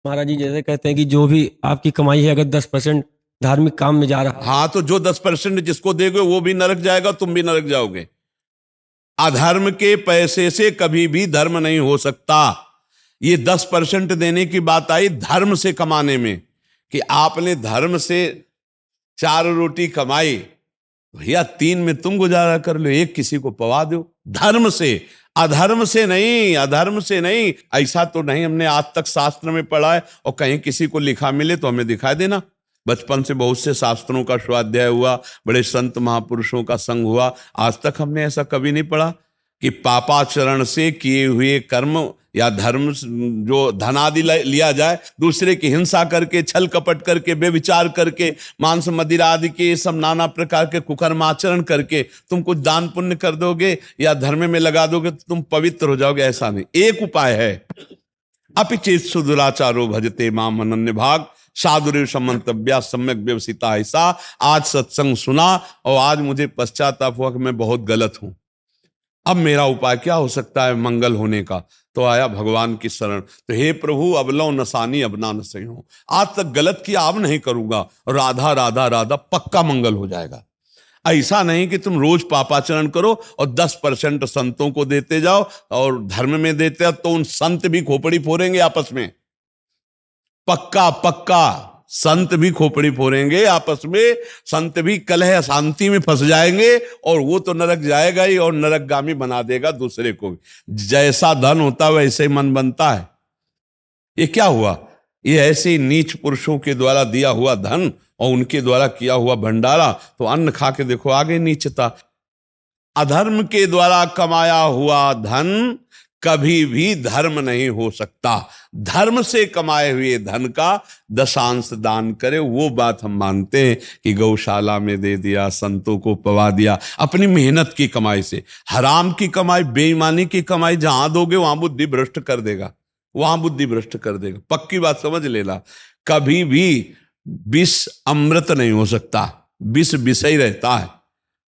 महाराज जी जैसे कहते हैं कि जो भी आपकी कमाई है अगर 10% धार्मिक काम में जा रहा है। हाँ, तो जो 10% जिसको देगे वो भी नरक जाएगा, तुम भी नरक जाओगे। अधर्म के पैसे से कभी भी धर्म नहीं हो सकता। ये 10% देने की बात आई धर्म से कमाने में, कि आपने धर्म से 4 रोटी कमाई, भैया 3 में तुम गुजारा कर लो, 1 किसी को पवा दो। धर्म से, अधर्म से नहीं, अधर्म से नहीं। ऐसा तो नहीं हमने आज तक शास्त्र में पढ़ा है, और कहीं किसी को लिखा मिले तो हमें दिखा देना। बचपन से बहुत से शास्त्रों का स्वाध्याय हुआ, बड़े संत महापुरुषों का संग हुआ, आज तक हमने ऐसा कभी नहीं पढ़ा कि पापाचरण से किए हुए कर्म या धर्म जो धनादि लिया जाए, दूसरे की हिंसा करके, छल कपट करके, बेविचार करके, मांस मदिरा आदि के सब नाना प्रकार के कुकर्माचरण करके तुम कुछ दान पुण्य कर दोगे या धर्म में लगा दोगे तो तुम पवित्र हो जाओगे, ऐसा नहीं। एक उपाय है, अपिचेत सुदुराचारो भजते माम अनन्य भाग साधुरेव समंतव्या सम्यक व्यवसिता। ऐसा आज सत्संग सुना और आज मुझे पश्चाताप हुआ कि मैं बहुत गलत हूं। अब मेरा उपाय क्या हो सकता है मंगल होने का? तो आया भगवान की शरण। तो हे प्रभु अब लो नसानी अब ना नसई हूं, आज तक गलत किया अब नहीं करूंगा, राधा राधा राधा, पक्का मंगल हो जाएगा। ऐसा नहीं कि तुम रोज पापाचरण करो और 10% संतों को देते जाओ और धर्म में देते जाओ, तो उन संत भी खोपड़ी फोड़ेंगे आपस में। पक्का पक्का संत भी खोपड़ी फोड़ेंगे आपस में, संत भी कलह अशांति में फंस जाएंगे, और वो तो नरक जाएगा ही और नरकगामी बना देगा दूसरे को भी। जैसा धन होता है वैसे ही मन बनता है। ये क्या हुआ? ये ऐसे नीच पुरुषों के द्वारा दिया हुआ धन और उनके द्वारा किया हुआ भंडारा, तो अन्न खा के देखो आगे नीचता। अधर्म के द्वारा कमाया हुआ धन कभी भी धर्म नहीं हो सकता। धर्म से कमाए हुए धन का 10 दान करे, वो बात हम मानते हैं कि गौशाला में दे दिया, संतों को पवा दिया, अपनी मेहनत की कमाई से। हराम की कमाई, बेईमानी की कमाई जहां दोगे वहां बुद्धि भ्रष्ट कर देगा, वहां बुद्धि भ्रष्ट कर देगा। पक्की बात समझ लेना। कभी भी विष अमृत नहीं हो सकता, विष विष ही रहता है।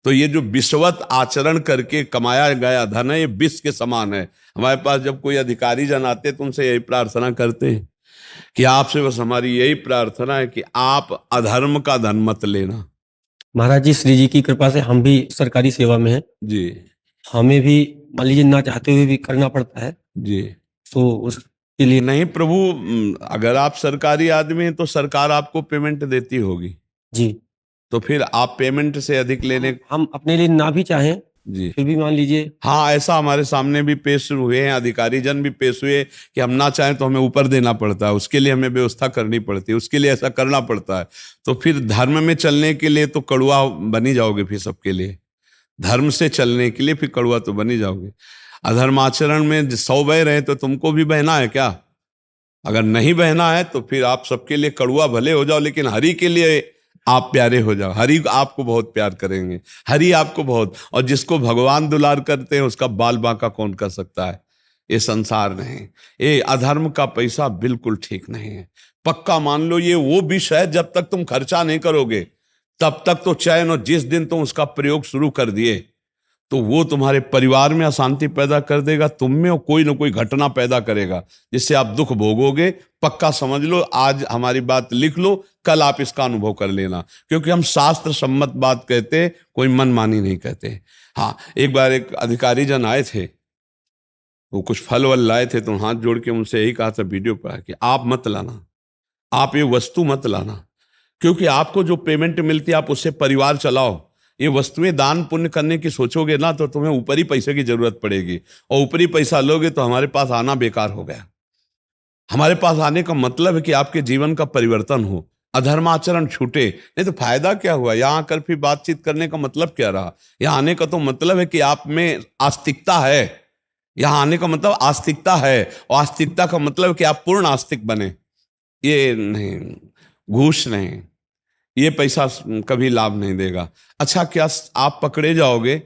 तो ये जो विषवत आचरण करके कमाया गया धन है, ये विष के समान है। हमारे पास जब कोई अधिकारी जन आते तो उनसे यही प्रार्थना करते हैं कि आपसे बस हमारी यही प्रार्थना है कि आप अधर्म का धन मत लेना। महाराज जी श्री जी की कृपा से हम भी सरकारी सेवा में हैं जी हमें भी मान लीजिए ना चाहते हुए भी करना पड़ता है, जी। तो उसके लिए नहीं प्रभु, अगर आप सरकारी आदमी हैं तो सरकार आपको पेमेंट देती होगी जी, तो फिर आप पेमेंट से अधिक लेने। हम अपने लिए ना भी चाहें जी फिर भी मान लीजिए। हाँ, ऐसा हमारे सामने भी पेश हुए हैं, अधिकारी जन भी पेश हुए कि हम ना चाहें तो हमें ऊपर देना पड़ता है, उसके लिए हमें व्यवस्था करनी पड़ती है, उसके लिए ऐसा करना पड़ता है। तो फिर धर्म में चलने के लिए तो कड़वा बनी जाओगे, फिर सबके लिए धर्म से चलने के लिए फिर कड़वा तो बनी जाओगे। अधर्माचरण में 100 बह रहे तो तुमको भी बहना है क्या? अगर नहीं बहना है तो फिर आप सबके लिए कड़वा भले हो जाओ, लेकिन हरि के लिए आप प्यारे हो जाओ। हरि आपको बहुत प्यार करेंगे, हरि आपको बहुत, और जिसको भगवान दुलार करते हैं उसका बाल बांका कौन कर सकता है? ये संसार नहीं, ये अधर्म का पैसा बिल्कुल ठीक नहीं है। पक्का मान लो ये वो विष है, जब तक तुम खर्चा नहीं करोगे तब तक तो चैन, और जिस दिन तुम उसका प्रयोग शुरू कर दिए तो वो तुम्हारे परिवार में अशांति पैदा कर देगा, तुम में और कोई ना कोई घटना पैदा करेगा जिससे आप दुख भोगोगे। पक्का समझ लो, आज हमारी बात लिख लो, कल आप इसका अनुभव कर लेना, क्योंकि हम शास्त्र सम्मत बात कहते, कोई मनमानी नहीं कहते। हाँ, एक बार एक अधिकारी जन आए थे, वो कुछ फल वल लाए थे, तो हाथ जोड़ के उनसे यही कहा था वीडियो पर कि आप मत लाना, आप ये वस्तु मत लाना, क्योंकि आपको जो पेमेंट मिलती है आप उससे परिवार चलाओ। ये वस्तुएं दान पुण्य करने की सोचोगे ना तो तुम्हें ऊपरी पैसे की जरूरत पड़ेगी, और ऊपरी पैसा लोगे तो हमारे पास आना बेकार हो गया। हमारे पास आने का मतलब है कि आपके जीवन का परिवर्तन हो, अधर्माचरण छूटे, नहीं तो फायदा क्या हुआ? यहां आकर फिर बातचीत करने का मतलब क्या रहा? यहां आने का तो मतलब है कि आप में आस्तिकता है। यहां आने का मतलब आस्तिकता है, और आस्तिकता का मतलब है कि आप पूर्ण आस्तिक बने। ये नहीं, घूस नहीं, ये पैसा कभी लाभ नहीं देगा। अच्छा, क्या आप पकड़े जाओगे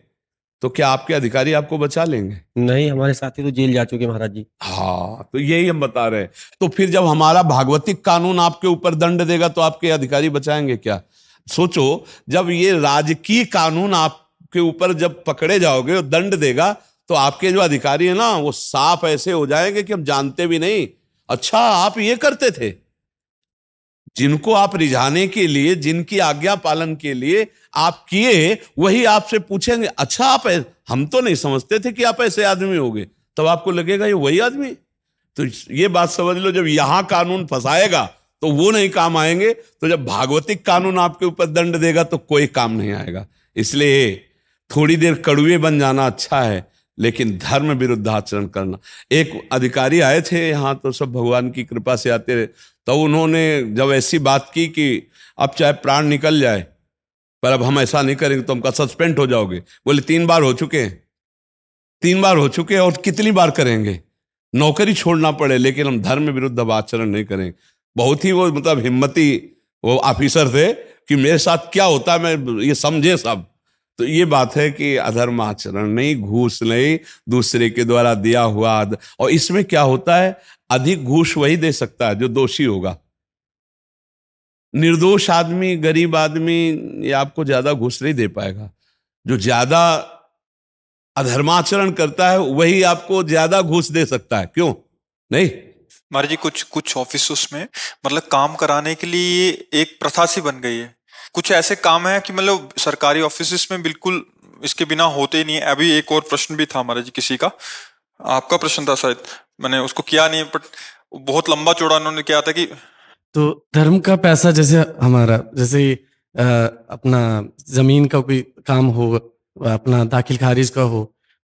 तो क्या आपके अधिकारी आपको बचा लेंगे? नहीं, हमारे साथी तो जेल जा चुके महाराज जी। हाँ, तो यही हम बता रहे हैं। तो फिर जब हमारा भागवतिक कानून आपके ऊपर दंड देगा तो आपके अधिकारी बचाएंगे क्या? सोचो, जब ये राजकीय कानून आपके ऊपर जब पकड़े जाओगे और दंड देगा तो आपके जो अधिकारी है ना वो साफ ऐसे हो जाएंगे कि हम जानते भी नहीं, अच्छा आप ये करते थे। जिनको आप रिझाने के लिए, जिनकी आज्ञा पालन के लिए आप किए, वही आपसे पूछेंगे अच्छा आप हम तो नहीं समझते थे कि आप ऐसे आदमी होगे। तब आपको लगेगा ये वही आदमी। तो ये बात समझ लो, जब यहां कानून फंसाएगा तो वो नहीं काम आएंगे, तो जब भागवतिक कानून आपके ऊपर दंड देगा तो कोई काम नहीं आएगा। इसलिए थोड़ी देर कड़ुए बन जाना अच्छा है, लेकिन धर्म विरुद्ध आचरण करना। एक अधिकारी आए थे यहाँ, तो सब भगवान की कृपा से आते रहे। तो उन्होंने जब ऐसी बात की कि अब चाहे प्राण निकल जाए पर अब हम ऐसा नहीं करेंगे, तो हमका सस्पेंड हो जाओगे। बोले 3 बार हो चुके हैं, 3 बार हो चुके हैं, और कितनी बार करेंगे? नौकरी छोड़ना पड़े लेकिन हम धर्म विरुद्ध अब आचरण नहीं करेंगे। बहुत ही वो मतलब हिम्मती वो ऑफिसर थे कि मेरे साथ क्या होता है मैं ये समझे सब। तो ये बात है कि अधर्म आचरण नहीं, घूस नहीं, दूसरे के द्वारा दिया हुआ और इसमें क्या होता है, अधिक घूस वही दे सकता है जो दोषी होगा। निर्दोष आदमी, गरीब आदमी ये आपको ज्यादा घूस नहीं दे पाएगा। जो ज्यादा अधर्माचरण करता है वही आपको ज्यादा घूस दे सकता है। क्यों नहीं? महाराज जी कुछ कुछ ऑफिस में मतलब काम कराने के लिए एक प्रथा सी बन गई है। कुछ ऐसे काम है कि मतलब सरकारी ऑफिस में बिल्कुल इसके बिना होते ही नहीं है। अभी एक और प्रश्न भी था महाराज जी, किसी का आपका प्रश्न था शायद, मैंने उसको किया नहीं, बट बहुत लंबा चौड़ा उन्होंने किया था कि तो धर्म का पैसा जैसे हमारा, जैसे अपना जमीन का कोई काम हो, अपना दाखिल खारिज का हो,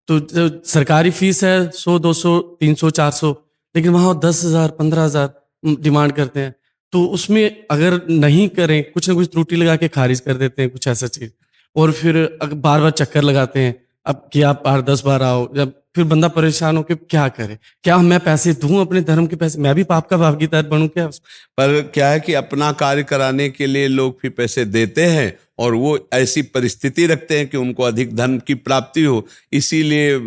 तो जो सरकारी फीस है 100, 200, 300, 400, लेकिन वहाँ 10,000, 15,000 डिमांड करते हैं। तो उसमें अगर नहीं करें, कुछ ना कुछ त्रुटि लगा के खारिज कर देते हैं, कुछ ऐसा चीज। और फिर बार बार चक्कर लगाते हैं, अब कि आप 10 बार आओ, जब फिर बंदा परेशान हो के क्या करे, क्या मैं पैसे दूं अपने धर्म के पैसे, मैं भी पाप का भागीदार बनूं क्या? पर क्या है कि अपना कार्य कराने के लिए लोग भी पैसे देते हैं और वो ऐसी परिस्थिति रखते हैं कि उनको अधिक धन की प्राप्ति हो। इसीलिए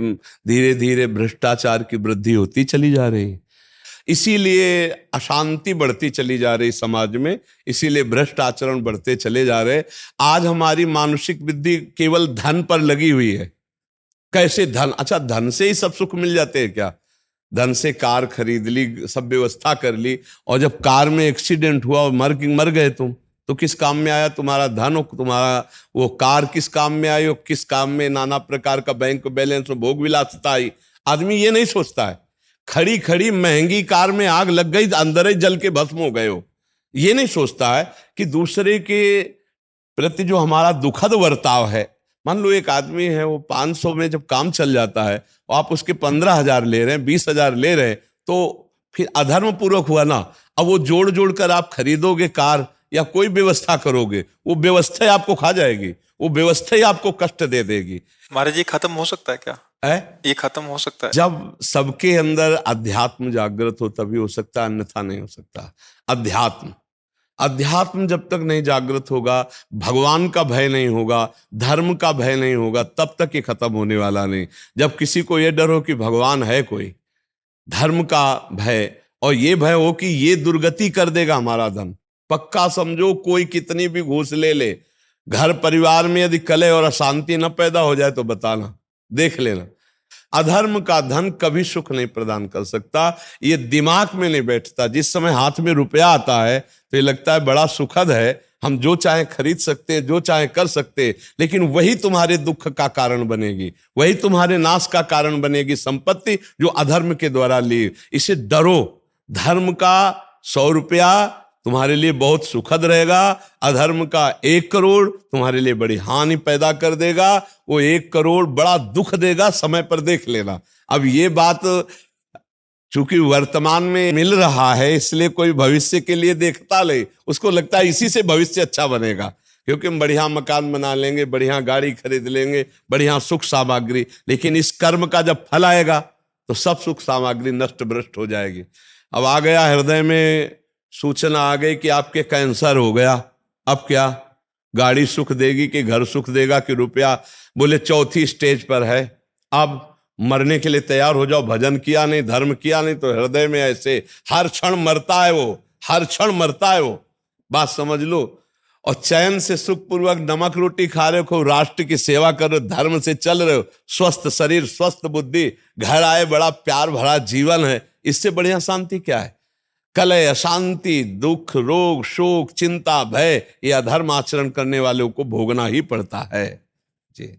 धीरे धीरे भ्रष्टाचार की वृद्धि होती चली जा रही है, इसीलिए अशांति बढ़ती चली जा रही समाज में, इसीलिए भ्रष्ट आचरण बढ़ते चले जा रहे। आज हमारी मानसिक बुद्धि केवल धन पर लगी हुई है। कैसे धन? अच्छा धन से ही सब सुख मिल जाते हैं क्या? धन से कार खरीद ली, सब व्यवस्था कर ली, और जब कार में एक्सीडेंट हुआ और मर गए तुम, तो किस काम में आया तुम्हारा धन? और तुम्हारा वो कार किस काम में आई? और किस काम में नाना प्रकार का बैंक बैलेंस और भोग विलासिता आई? आदमी ये नहीं सोचता है। खड़ी खड़ी महंगी कार में आग लग गई, अंदर ही जल के भस्म हो गए हो। ये नहीं सोचता है कि दूसरे के प्रति जो हमारा दुखद बर्ताव है। मान लो एक आदमी है, वो 500 में जब काम चल जाता है और आप उसके 15,000 ले रहे हैं, 20,000 ले रहे हैं, तो फिर अधर्म पूर्वक हुआ ना। अब वो जोड़ जोड़ कर आप खरीदोगे कार या कोई व्यवस्था करोगे, वो व्यवस्था ही आपको खा जाएगी, वो व्यवस्था ही आपको कष्ट दे देगी। महाराज जी खत्म हो सकता है क्या? ये खत्म हो सकता है जब सबके अंदर अध्यात्म जागृत हो तभी हो सकता है, अन्यथा नहीं हो सकता। अध्यात्म जब तक नहीं जागृत होगा, भगवान का भय नहीं होगा, धर्म का भय नहीं होगा, तब तक ये खत्म होने वाला नहीं। जब किसी को ये डर हो कि भगवान है कोई, धर्म का भय, और ये भय हो कि ये दुर्गति कर देगा हमारा धन, पक्का समझो कोई कितनी भी घूस ले ले, घर परिवार में यदि कलह और अशांति न पैदा हो जाए तो बताना, देख लेना। अधर्म का धन कभी सुख नहीं प्रदान कर सकता। ये दिमाग में नहीं बैठता। जिस समय हाथ में रुपया आता है तो ये लगता है बड़ा सुखद है, हम जो चाहे खरीद सकते हैं, जो चाहे कर सकते हैं, लेकिन वही तुम्हारे दुख का कारण बनेगी, वही तुम्हारे नाश का कारण बनेगी संपत्ति जो अधर्म के द्वारा ली। इसे डरो। धर्म का 100 रुपया तुम्हारे लिए बहुत सुखद रहेगा, अधर्म का 1 करोड़ तुम्हारे लिए बड़ी हानि पैदा कर देगा। वो 1 करोड़ बड़ा दुख देगा, समय पर देख लेना। अब ये बात चूंकि वर्तमान में मिल रहा है, इसलिए कोई भविष्य के लिए देखता ले, उसको लगता है इसी से भविष्य अच्छा बनेगा, क्योंकि हम बढ़िया मकान बना लेंगे, बढ़िया गाड़ी खरीद लेंगे, बढ़िया सुख सामग्री। लेकिन इस कर्म का जब फल आएगा तो सब सुख सामग्री नष्ट भ्रष्ट हो जाएगी। अब आ गया हृदय में सूचना आ गई कि आपके कैंसर हो गया, अब क्या? गाड़ी सुख देगी कि घर सुख देगा कि रुपया? बोले 4थी स्टेज पर है, अब मरने के लिए तैयार हो जाओ। भजन किया नहीं, धर्म किया नहीं, तो हृदय में ऐसे हर क्षण मरता है वो, हर क्षण मरता है वो, बात समझ लो। और चैन से सुखपूर्वक नमक रोटी खा रहे हो, राष्ट्र की सेवा कर रहे हो, धर्म से चल रहे हो, स्वस्थ शरीर, स्वस्थ बुद्धि, घर आए बड़ा प्यार भरा जीवन है, इससे बढ़िया शांति क्या है? कलह, अशांति, दुख, रोग, शोक, चिंता, भय, ये अधर्म आचरण करने वालों को भोगना ही पड़ता है। जी।